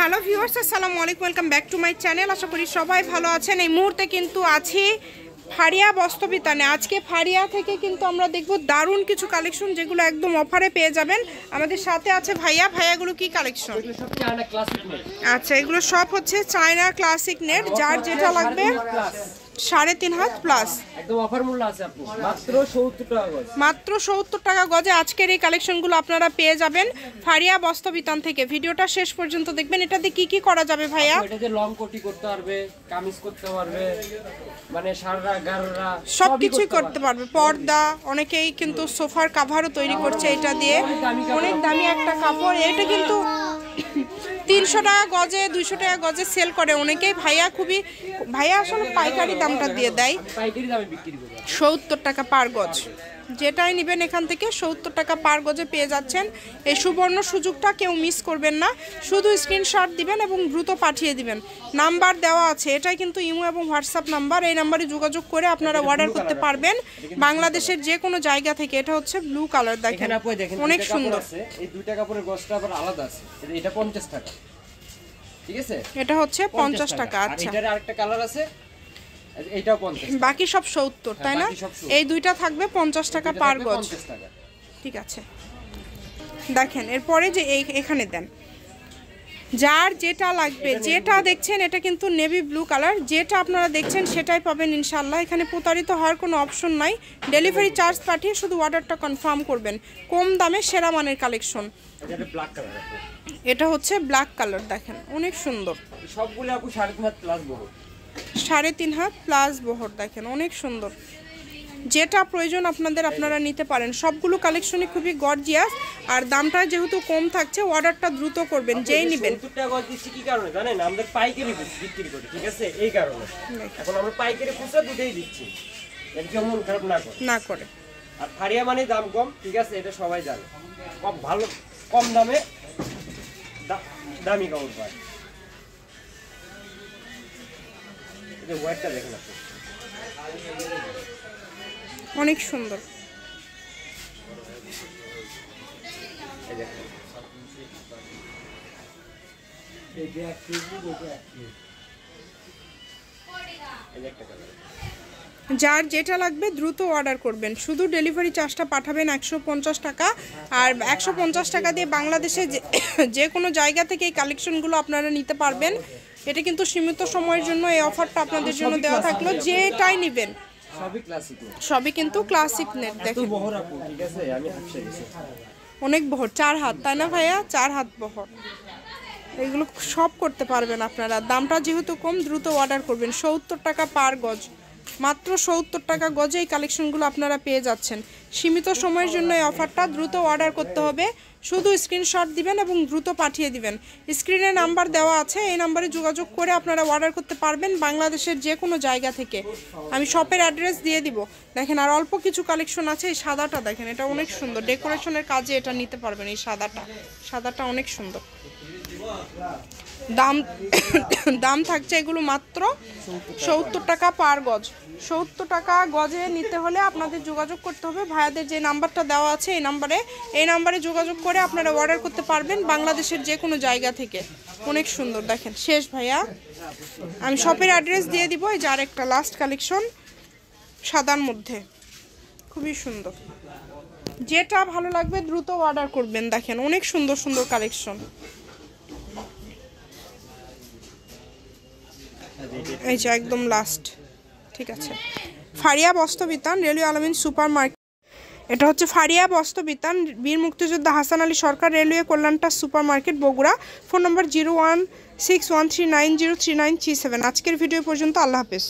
Hello viewers, আসসালামু আলাইকুম, welcome back to my channel. আশা করি সবাই ভালো আছেন। এই মুহূর্তে কিন্তু আছি ফারিয়া বস্ত্রবিতানে। আজকে ফারিয়া থেকে কিন্তু আমরা দেখব দারুণ কিছু কালেকশন, যেগুলো একদম অফারে পেয়ে যাবেন। আমাদের সাথে আছে ভাইয়াগুলো কি কালেকশন? আচ্ছা, এগুলো সব হচ্ছে চায়না ক্লাসিক নেট, যার যেটা লাগবে 3.5 হাত প্লাস, একদম অফার মূল্য আছে আপু, মাত্র 70 টাকা গজ। মাত্র 70 টাকা গজে আজকের এই কালেকশনগুলো আপনারা পেয়ে যাবেন ফারিয়া বস্ত্রবিতান থেকে। ভিডিওটা শেষ পর্যন্ত দেখবেন। এটাতে কি কি করা যাবে ভাইয়া? এটাতে লং কোটি করতে পারবে, কামিজ করতে পারবে, মানে সাররা গাররা সবকিছুই করতে পারবে। পর্দা, অনেকেই কিন্তু সোফার কাভারও তৈরি করছে এটা দিয়ে। অনেক দামি একটা কাপড়। এটা কিন্তু 300 টাকা গজে, 200 টাকা গজে সেল করে অনেকেই। ভাইয়া আসলে পাইকারি দামটা দিয়ে দেয়, পাইকারি দামে বিক্রি করে 70 টাকা পার গজ। যেটাই নেবেন এখান থেকে 70 টাকা পার গজে পেয়ে যাচ্ছেন। এই সুবর্ণ সুযোগটা কেউ মিস করবেন না। শুধু স্ক্রিনশট দিবেন এবং দ্রুত পাঠিয়ে দিবেন। নাম্বার দেওয়া আছে, এটাই কিন্তু ইমো এবং হোয়াটসঅ্যাপ নাম্বার। এই নাম্বারে যোগাযোগ করে আপনারা অর্ডার করতে পারবেন বাংলাদেশের যে কোনো জায়গা থেকে। এটা হচ্ছে ব্লু কালার, দেখেন অনেক সুন্দর। এই 2 টাকা পরে গজটা আবার আলাদা আছে, এটা 50 টাকা, ঠিক আছে? এটা হচ্ছে 50 টাকা। আচ্ছা, এটার আরেকটা কালার আছে, এইটাও 50, বাকি সব 70, তাই না? এই দুইটা থাকবে 50 টাকা পার গজ, ঠিক আছে। দেখেন এরপরে যে এখানে দেন, যার যেটা লাগবে, যেটা দেখছেন এটা কিন্তু নেভি ব্লু কালার, যেটা আপনারা দেখছেন সেটাই পাবেন ইনশাল্লাহ। এখানে প্রতারিত হওয়ার কোনো অপশন নাই। ডেলিভারি চার্জ পাঠিয়ে শুধু অর্ডারটা কনফার্ম করবেন। কম দামে সেরা মানের কালেকশন। এটা হচ্ছে ব্ল্যাক কালার, দেখেন অনেক সুন্দর। সবগুলো আপু 3.5 হাত প্লাস বহর, 3.5 হাত প্লাস বহর, দেখেন অনেক সুন্দর। যেটা প্রয়োজন আপনারা নিতে পারেন। সবগুলো কালেকশনই খুবই গর্জিয়াস। আর দামটা যেহেতু কম থাকছে, অর্ডারটা দ্রুত করবেন যেই নেবেন। 70 টাকা গজ দিচ্ছি কি কারণে জানেন? আমাদের পাইকারি বিক্রি করি, ঠিক আছে? এই কারণে এখন আমরা পাইকারি খুচরা দুটেই দিচ্ছি, এটা কেউ মন খারাপ না করে। আর ফারিয়া মানে দাম কম, ঠিক আছে? এটা সবাই জানে। কম ভালো, কম দামে দামি কাপড় পায়। এই যে ওয়েটটা দেখেন আপনি, অনেক সুন্দর। যার যেটা লাগবে দ্রুত অর্ডার করবেন। শুধু ডেলিভারি চার্জটা পাঠাবেন 150 টাকা। আর 150 টাকা দিয়ে বাংলাদেশে যে কোনো জায়গা থেকে এই কালেকশনগুলো আপনারা নিতে পারবেন। এটা কিন্তু সীমিত সময়ের জন্য এই অফারটা আপনাদের জন্য দেওয়া থাকলো। যেটাই নেবেন সবই কিন্তু ক্লাসিক নেট। দেখেন অনেক বহর, 4 হাত, তাই না ভাইয়া? 4 হাত বহর। এগুলো সব করতে পারবেন আপনারা। দামটা যেহেতু কম, দ্রুত অর্ডার করবেন। 70 টাকা পার গজ, মাত্র 70 টাকা গজে এই কালেকশনগুলো আপনারা পেয়ে যাচ্ছেন। সীমিত সময়ের জন্য এই অফারটা, দ্রুত অর্ডার করতে হবে। শুধু স্ক্রিনশট দিবেন এবং দ্রুত পাঠিয়ে দিবেন। স্ক্রিনে নাম্বার দেওয়া আছে, এই নাম্বারে যোগাযোগ করে আপনারা অর্ডার করতে পারবেন বাংলাদেশের যে কোনো জায়গা থেকে। আমি শপের অ্যাড্রেস দিয়ে দিব। দেখেন আর অল্প কিছু কালেকশন আছে। এই সাদাটা দেখেন, এটা অনেক সুন্দর। ডেকোরেশনের কাজে এটা নিতে পারবেন। এই সাদাটা অনেক সুন্দর। দাম থাকছে এগুলো মাত্র 70 টাকা পার গজ। 70 টাকা গজে নিতে হলে আপনাদের যোগাযোগ করতে হবে ভাইয়াদের যে নাম্বারটা দেওয়া আছে এই নাম্বারে যোগাযোগ করে আপনারা অর্ডার করতে পারবেন বাংলাদেশের যে কোনো জায়গা থেকে। অনেক সুন্দর। দেখেন শেষ ভাইয়া, আমি শপের অ্যাড্রেস দিয়ে দিব। এই যার একটা লাস্ট কালেকশন সাদার মধ্যে, খুবই সুন্দর। যেটা ভালো লাগবে দ্রুত অর্ডার করবেন। দেখেন অনেক সুন্দর সুন্দর কালেকশন। এই যে একদম লাস্ট, ঠিক আছে। Faria Bastrabitan, railway Alamin supermarket. এটা হচ্ছে ফারিয়া বস্ত্রবিতান, বীর মুক্তিযোদ্ধা হাসান আলী সরকার রেলওয়ে কল্যাণটা supermarket, Bogura. Phone number 016139039337। আজকের ভিডিও পর্যন্ত। আল্লাহ হাফেজ।